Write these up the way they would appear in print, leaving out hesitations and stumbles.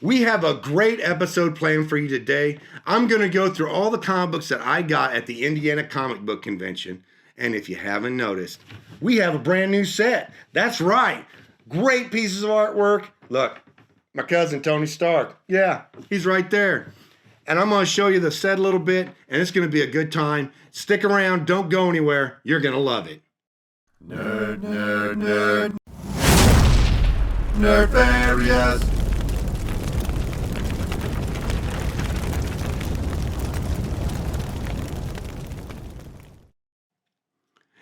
We have a great episode planned for you today. I'm going to go through all the comic books that I got at the Indiana Comic Book Convention. And if you haven't noticed, we have a brand new set. That's right. Great pieces of artwork. Look, my cousin Tony Stark. Yeah, he's right there. And I'm going to show you the set a little bit, and it's going to be a good time. Stick around. Don't go anywhere. You're going to love it. Nerd, nerd, nerd. Nerdfarious.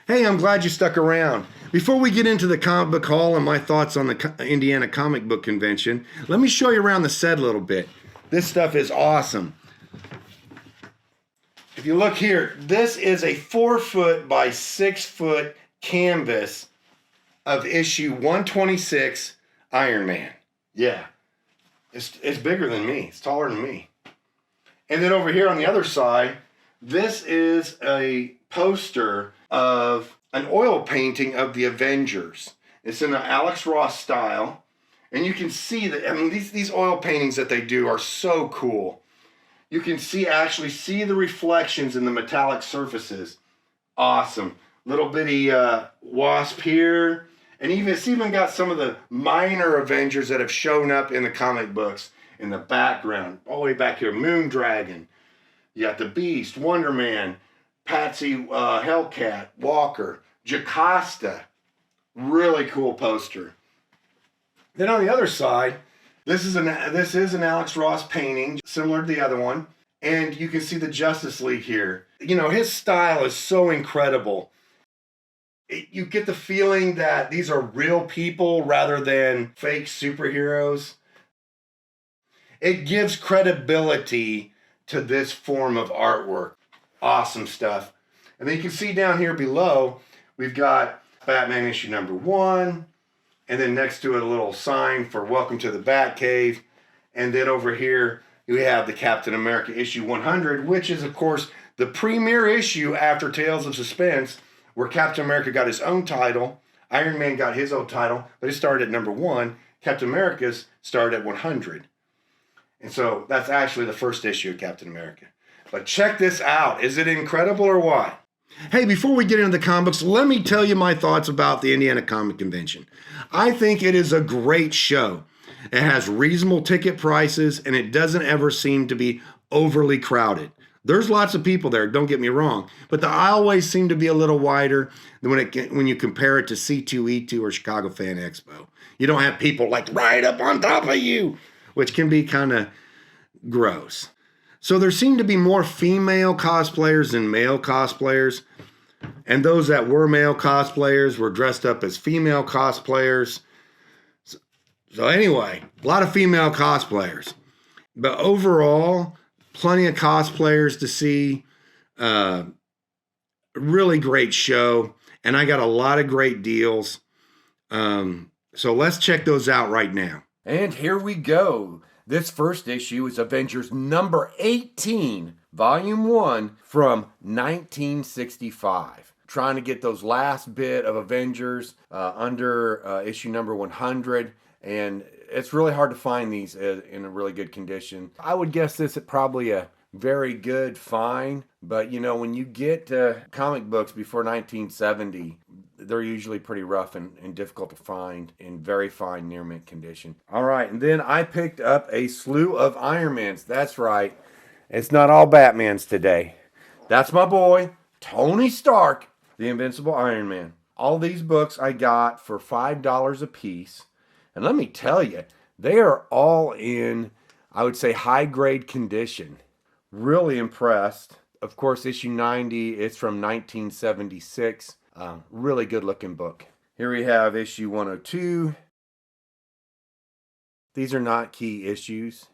Hey, I'm glad you stuck around. Before we get into the comic book haul and my thoughts on the Indiana Comic Book Convention, let me show you around the set a little bit. This stuff is awesome. If you look here, this is a 4-foot by 6-foot canvas of issue 126 Iron Man. Yeah, it's bigger than me. It's taller than me. And then over here on the other side, this is a poster of an oil painting of the Avengers. It's in an Alex Ross style. And you can see that, I mean, these oil paintings that they do are so cool. You can actually see the reflections in the metallic surfaces. Awesome. Little bitty wasp here. And it's even got some of the minor Avengers that have shown up in the comic books in the background. All the way back here, Moondragon. You got the Beast, Wonder Man, Patsy, Hellcat, Walker, Jocasta. Really cool poster. Then on the other side, this is an Alex Ross painting, similar to the other one. And you can see the Justice League here. You know, his style is so incredible. You get the feeling that these are real people rather than fake superheroes. It gives credibility to this form of artwork. Awesome stuff. And then you can see down here below, we've got Batman issue number 1. And then next to it, a little sign for Welcome to the Batcave. And then over here, we have the Captain America issue 100, which is, of course, the premier issue after Tales of Suspense, where Captain America got his own title, Iron Man got his own title, but it started at number 1. Captain America's started at 100. And so that's actually the first issue of Captain America. But check this out. Is it incredible or what? Hey, before we get into the comics, let me tell you my thoughts about the Indiana Comic Convention. I think it is a great show. It has reasonable ticket prices, and it doesn't ever seem to be overly crowded. There's lots of people there, don't get me wrong, but the aisleways seem to be a little wider than when you compare it to C2E2 or Chicago Fan Expo. You don't have people like right up on top of you, which can be kind of gross. So there seem to be more female cosplayers than male cosplayers, and those that were male cosplayers were dressed up as female cosplayers. So anyway, a lot of female cosplayers, but overall, plenty of cosplayers to see. Really great show. And I got a lot of great deals. So let's check those out right now. And here we go. This first issue is Avengers number 18, volume 1 from 1965. Trying to get those last bit of Avengers under issue number 100. And it's really hard to find these in a really good condition. I would guess this is probably a very good find, but you know, when you get comic books before 1970, they're usually pretty rough and difficult to find in very fine near mint condition. All right, and then I picked up a slew of Iron Mans. That's right, it's not all Batmans today. That's my boy, Tony Stark, the Invincible Iron Man. All these books I got for $5 a piece. And let me tell you, they are all in, I would say, high-grade condition. Really impressed. Of course, issue 90, it's from 1976. Really good-looking book. Here we have issue 102. These are not key issues.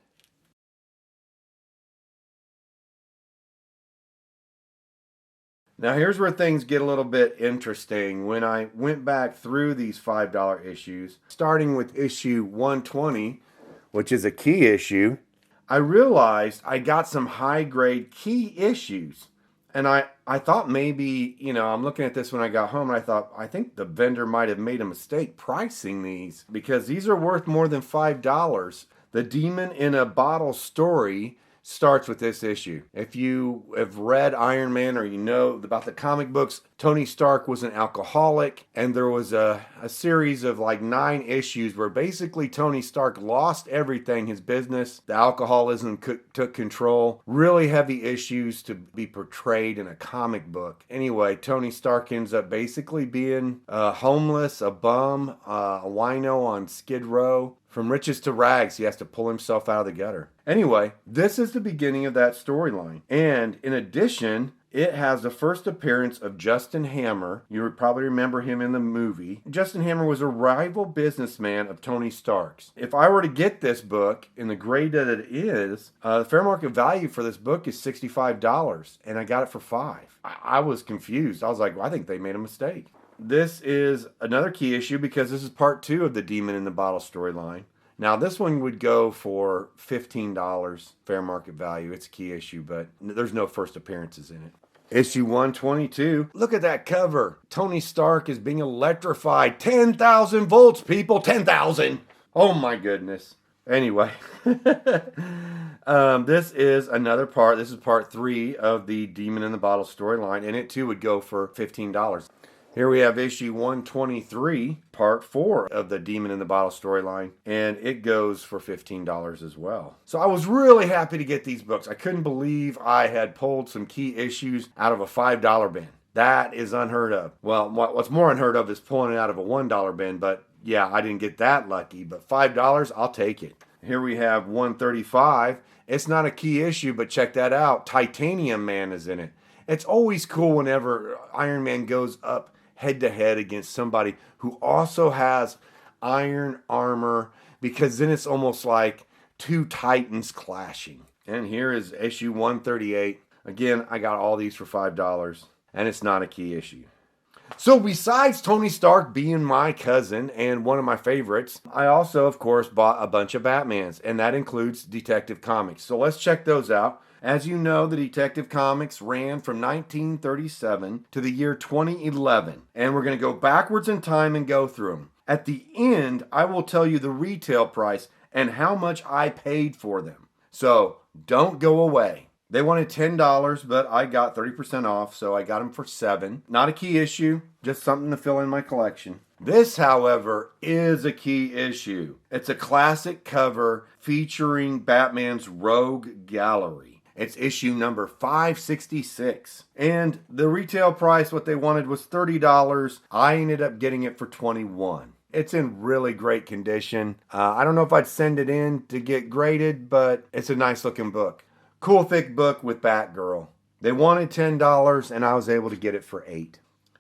Now here's where things get a little bit interesting. When I went back through these $5 issues, starting with issue 120, which is a key issue, I realized I got some high-grade key issues. And I thought maybe, you know, I'm looking at this when I got home, and I think the vendor might have made a mistake pricing these, because these are worth more than $5. The Demon in a Bottle story starts with this issue. If you have read Iron Man or you know about the comic books, Tony Stark was an alcoholic, and there was a series of like 9 issues where basically Tony Stark lost everything, his business, the alcoholism took control. Really heavy issues to be portrayed in a comic book. Anyway, Tony Stark ends up basically being homeless, a bum, a wino on Skid Row. From riches to rags, he has to pull himself out of the gutter. Anyway, this is the beginning of that storyline. And in addition, it has the first appearance of Justin Hammer. You would probably remember him in the movie. Justin Hammer was a rival businessman of Tony Stark's. If I were to get this book in the grade that it is, the fair market value for this book is $65, and I got it for $5. I was confused. I was like, well, I think they made a mistake. This is another key issue because this is part 2 of the Demon in the Bottle storyline. Now, this one would go for $15 fair market value. It's a key issue, but there's no first appearances in it. Issue 122. Look at that cover. Tony Stark is being electrified. 10,000 volts, people. 10,000. Oh, my goodness. Anyway, this is another part. This is part 3 of the Demon in the Bottle storyline, and it too would go for $15. Here we have issue 123, part 4 of the Demon in the Bottle storyline, and it goes for $15 as well. So I was really happy to get these books. I couldn't believe I had pulled some key issues out of a $5 bin. That is unheard of. Well, what's more unheard of is pulling it out of a $1 bin, but yeah, I didn't get that lucky, but $5, I'll take it. Here we have 135. It's not a key issue, but check that out. Titanium Man is in it. It's always cool whenever Iron Man goes up head-to-head against somebody who also has iron armor, because then it's almost like 2 titans clashing. And here is issue 138. Again, I got all these for $5, and it's not a key issue. So besides Tony Stark being my cousin and one of my favorites, I also, of course, bought a bunch of Batmans, and that includes Detective Comics. So let's check those out. As you know, the Detective Comics ran from 1937 to the year 2011, and we're going to go backwards in time and go through them. At the end, I will tell you the retail price and how much I paid for them. So don't go away. They wanted $10, but I got 30% off, so I got them for $7. Not a key issue, just something to fill in my collection. This, however, is a key issue. It's a classic cover featuring Batman's Rogue Gallery. It's issue number 566. And the retail price, what they wanted was $30. I ended up getting it for $21. It's in really great condition. I don't know if I'd send it in to get graded, but it's a nice looking book. Cool thick book with Batgirl. They wanted $10 and I was able to get it for $8.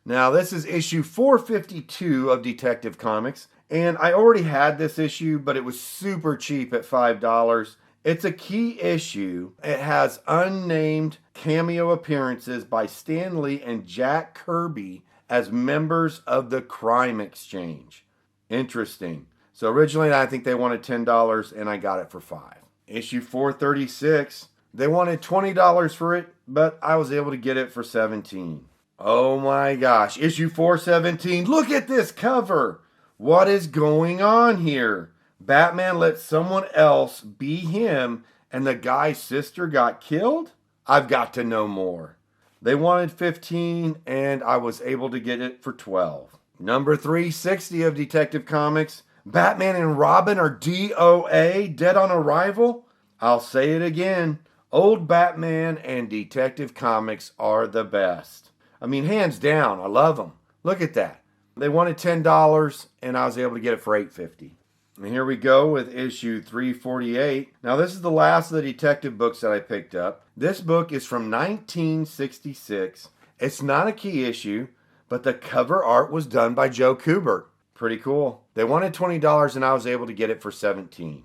Now this is issue 452 of Detective Comics. And I already had this issue, but it was super cheap at $5. It's a key issue. It has unnamed cameo appearances by Stan Lee and Jack Kirby as members of the Crime Exchange. Interesting. So originally I think they wanted $10 and I got it for $5. Issue 436, they wanted $20 for it, but I was able to get it for $17. Oh my gosh. Issue 417, look at this cover. What is going on here? Batman let someone else be him and the guy's sister got killed? I've got to know more. They wanted $15 and I was able to get it for $12. Number 360 of Detective Comics, Batman and Robin are DOA, dead on arrival? I'll say it again. Old Batman and Detective Comics are the best. I mean, hands down, I love them. Look at that. They wanted $10 and I was able to get it for $8.50. And here we go with issue 348. Now this is the last of the detective books that I picked up. This book is from 1966. It's not a key issue, but the cover art was done by Joe Kubert. Pretty cool. They wanted $20 and I was able to get it for $17.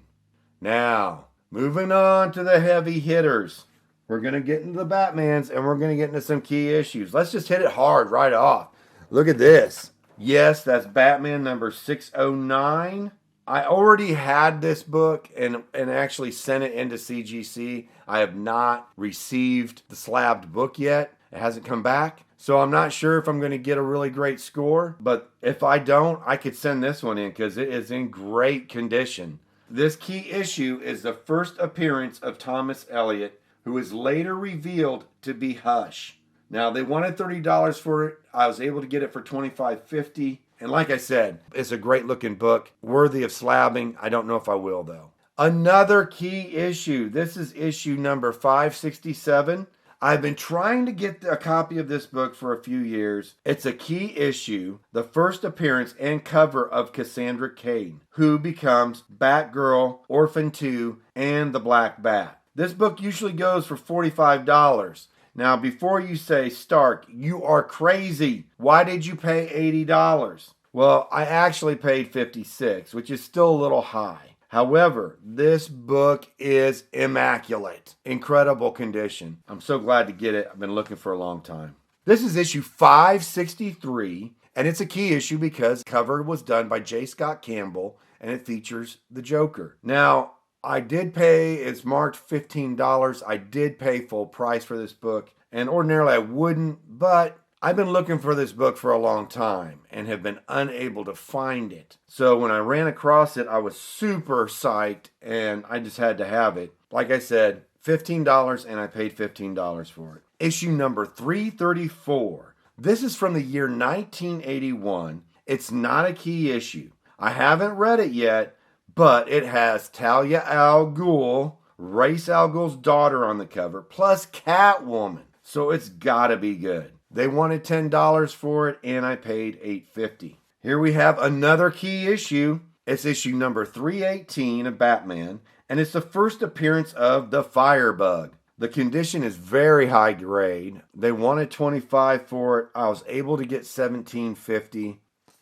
Now, moving on to the heavy hitters. We're going to get into the Batmans and we're going to get into some key issues. Let's just hit it hard right off. Look at this. Yes, that's Batman number 609. I already had this book and actually sent it into CGC. I have not received the slabbed book yet. It hasn't come back. So I'm not sure if I'm going to get a really great score. But if I don't, I could send this one in because it is in great condition. This key issue is the first appearance of Thomas Elliot, who is later revealed to be Hush. Now, they wanted $30 for it. I was able to get it for $25.50. And like I said, it's a great looking book, worthy of slabbing. I don't know if I will, though. Another key issue. This is issue number 567. I've been trying to get a copy of this book for a few years. It's a key issue, the first appearance and cover of Cassandra Cain, who becomes Batgirl, Orphan 2, and the Black Bat. This book usually goes for $45. Now, before you say, Stark, you are crazy. Why did you pay $80? Well, I actually paid $56, which is still a little high. However, this book is immaculate. Incredible condition. I'm so glad to get it. I've been looking for a long time. This is issue 563, and it's a key issue because the cover was done by J. Scott Campbell, and it features the Joker. Now, I did pay, it's marked $15. I did pay full price for this book, and ordinarily I wouldn't, but I've been looking for this book for a long time and have been unable to find it. So when I ran across it, I was super psyched, and I just had to have it. Like I said, $15, and I paid $15 for it. Issue number 334. This is from the year 1981. It's not a key issue. I haven't read it yet, but it has Talia al Ghul, Ra's al Ghul's daughter on the cover, plus Catwoman. So it's gotta be good. They wanted $10 for it, and I paid $8.50. Here we have another key issue. It's issue number 318 of Batman, and it's the first appearance of the Firebug. The condition is very high grade. They wanted $25 for it. I was able to get $17.50.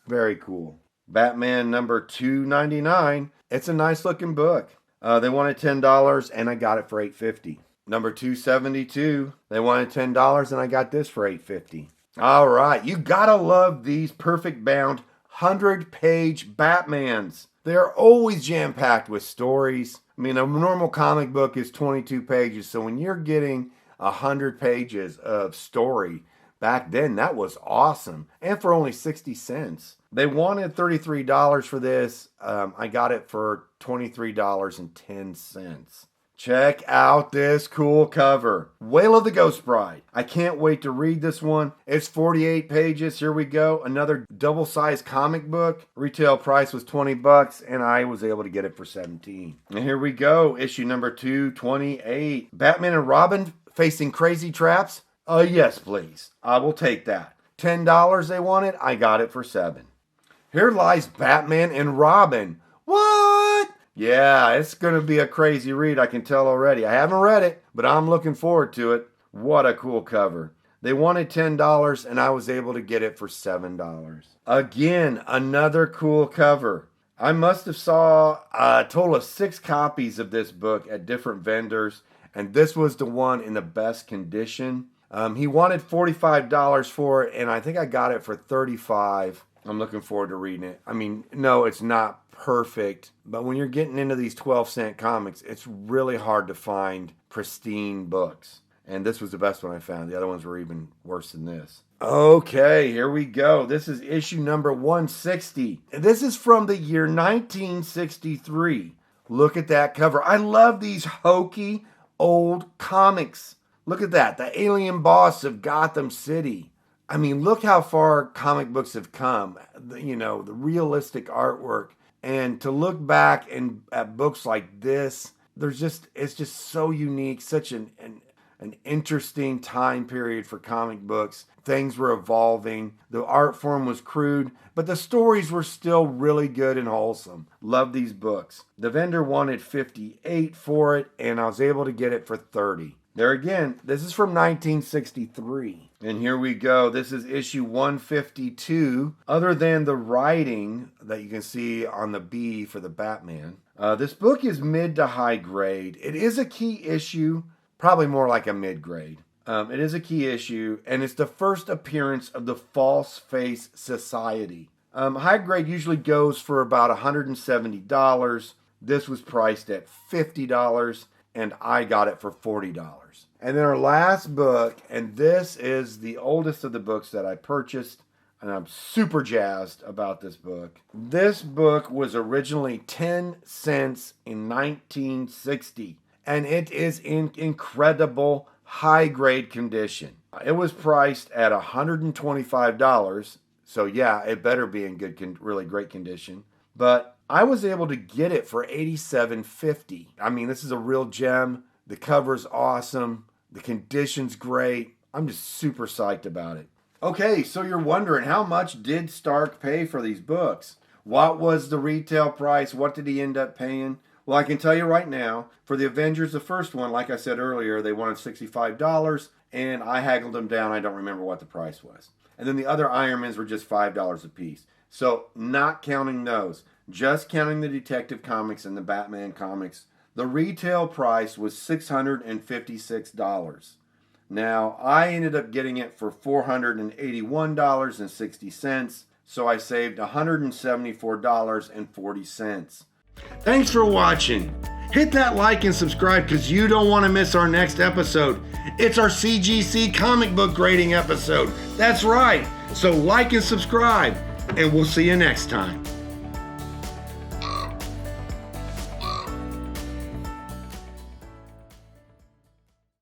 Very cool. Batman number 299. It's a nice looking book. They wanted $10 and I got it for $8.50. Number 272. They wanted $10 and I got this for $8.50. All right, you gotta love these perfect bound 100-page Batmans. They're always jam-packed with stories. I mean, a normal comic book is 22 pages, so when you're getting 100 pages of story, back then that was awesome. And for only 60 cents. They wanted $33 for this. I got it for $23.10. Check out this cool cover. Wail of the Ghost Bride. I can't wait to read this one. It's 48 pages. Here we go. Another double-sized comic book. Retail price was $20 and I was able to get it for $17. And here we go. Issue number 228. Batman and Robin facing crazy traps. Yes, please. I will take that. $10 they wanted. I got it for $7. Here lies Batman and Robin. What? Yeah, it's going to be a crazy read, I can tell already. I haven't read it, but I'm looking forward to it. What a cool cover. They wanted $10, and I was able to get it for $7. Again, another cool cover. I must have saw a total of 6 copies of this book at different vendors, and this was the one in the best condition. He wanted $45 for it, and I think I got it for $35. I'm looking forward to reading it. I mean, no, it's not perfect, but when you're getting into these 12-cent comics, it's really hard to find pristine books. And this was the best one I found. The other ones were even worse than this. Okay, here we go. This is issue number 160. This is from the year 1963. Look at that cover. I love these hokey old comics. Look at that. The alien boss of Gotham City. I mean, look how far comic books have come. You know, the realistic artwork. And to look back at books like this, it's just so unique, such an interesting time period for comic books. Things were evolving. The art form was crude, but the stories were still really good and wholesome. Love these books. The vendor wanted $58 for it, and I was able to get it for $30. There again, this is from 1963. And here we go. This is issue 152. Other than the writing that you can see on the B for the Batman, this book is mid to high grade. It is a key issue, probably more like a mid grade. It is a key issue, and it's the first appearance of the False Face Society. High grade usually goes for about $170. This was priced at $50. And I got it for $40. And then our last book, and this is the oldest of the books that I purchased. and I'm super jazzed about this book. This book was originally 10 cents in 1960, and it is in incredible high-grade condition. It was priced at $125, so yeah, it better be in good, really great condition. But I was able to get it for $87.50. I mean, this is a real gem. The cover's awesome. The condition's great. I'm just super psyched about it. Okay, so you're wondering, how much did Stark pay for these books? What was the retail price? What did he end up paying? Well, I can tell you right now, for the Avengers, the first one, like I said earlier, they wanted $65, and I haggled them down. I don't remember what the price was. And then the other Ironmans were just $5 a piece. So not counting those, just counting the Detective Comics and the Batman comics, the retail price was $656. Now, I ended up getting it for $481.60, so I saved $174.40. Thanks for watching. Hit that like and subscribe because you don't want to miss our next episode. It's our CGC comic book grading episode. That's right. So like and subscribe, and we'll see you next time.